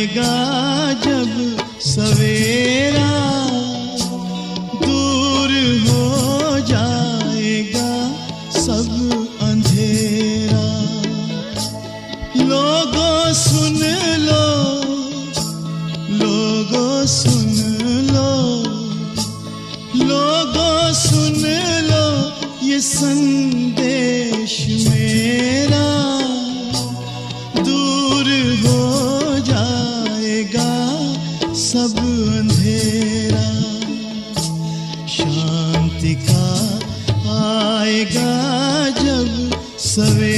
आएगा जब सवेरा, दूर हो जाएगा सब अंधेरा। लोगों सुन लो, लोगों सुन लो, लोगों सुन लो ये संदेश मेरा, दूर हो जाएगा सब अंधेरा। शांति का आएगा जब सवेरा,